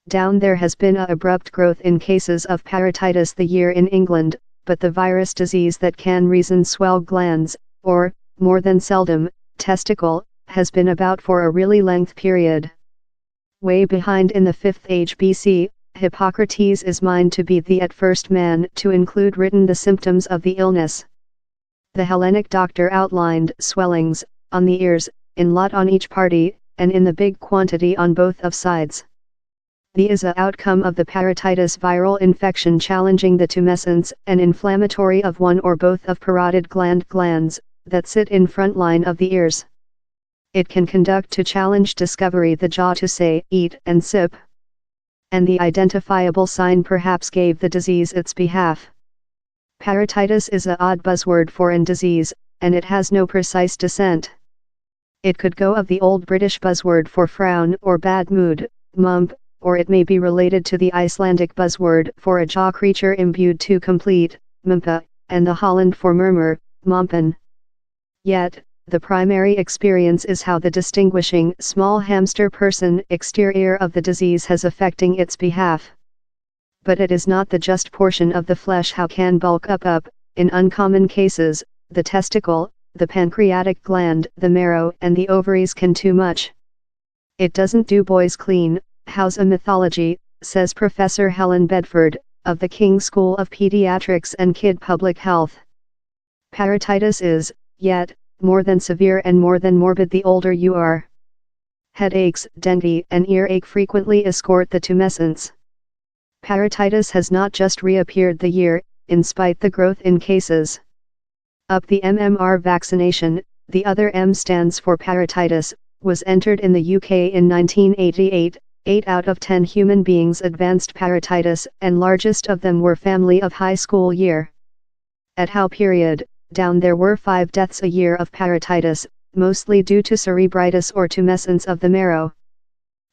down there has been a abrupt growth in cases of parotitis the year in England, but the virus disease that can reason swell glands, or, more than seldom, testicle, has been about for a really length period. Way behind in the 5th age BC, Hippocrates is mined to be the at first man to include written the symptoms of the illness. The Hellenic doctor outlined swellings, on the ears, in lot on each party, and in the big quantity on both of sides. The is a outcome of the parotitis viral infection challenging the tumescence and inflammatory of one or both of parotid glands, that sit in front line of the ears. It can conduct to challenge discovery the jaw to say, eat and sip. And the identifiable sign perhaps gave the disease its behalf. Parotitis is a odd buzzword for an disease, and it has no precise descent. It could go of the old British buzzword for frown or bad mood, mump, or it may be related to the Icelandic buzzword for a jaw creature imbued to complete, mumpa, and the Holland for murmur, mompen. Yet, the primary experience is how the distinguishing small hamster person exterior of the disease has affecting its behalf. But it is not the just portion of the flesh how can bulk up, in uncommon cases, the testicle, the pancreatic gland, the marrow and the ovaries can too much. It doesn't do boys clean, how's a mythology, says Professor Helen Bedford, of the King's School of Pediatrics and Kid Public Health. Parotitis is, yet, more than severe and more than morbid the older you are. Headaches, dengue and earache frequently escort the tumescence. Parotitis has not just reappeared the year, in spite the growth in cases. Up the MMR vaccination, the other M stands for parotitis, was entered in the UK in 1988, 8 out of 10 human beings advanced parotitis and largest of them were family of high school year. At how period, down there were 5 deaths a year of parotitis, mostly due to cerebritis or tumescence of the marrow.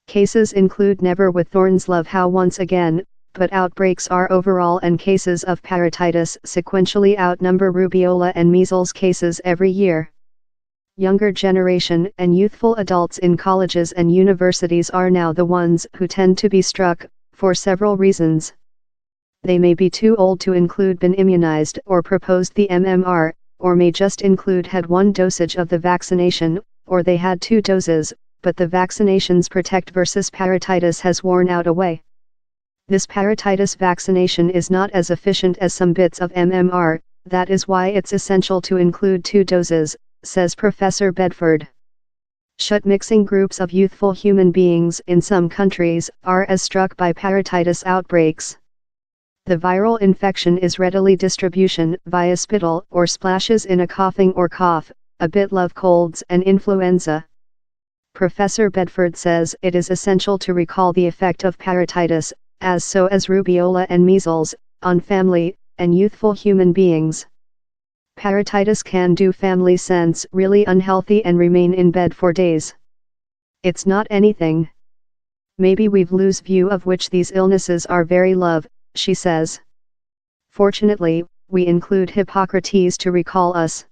Cases include never with thorns love how once again, but outbreaks are overall and cases of parotitis sequentially outnumber rubeola and measles cases every year. Younger generation and youthful adults in colleges and universities are now the ones who tend to be struck, for several reasons. They may be too old to include been immunized or proposed the MMR, or may just include had 1 dosage of the vaccination, or they had 2 doses, but the vaccination's protect versus parotitis has worn out away. This parotitis vaccination is not as efficient as some bits of MMR, that is why it's essential to include 2 doses, says Professor Bedford. Shut mixing groups of youthful human beings in some countries are as struck by parotitis outbreaks. The viral infection is readily distribution via spittle or splashes in a coughing or cough, a bit love colds and influenza. Professor Bedford says it is essential to recall the effect of parotitis, as so as rubeola and measles, on family and youthful human beings. Parotitis can do family sense really unhealthy and remain in bed for days. It's not anything. Maybe we've lose view of which these illnesses are very love, she says. Fortunately, we include Hippocrates to recall us.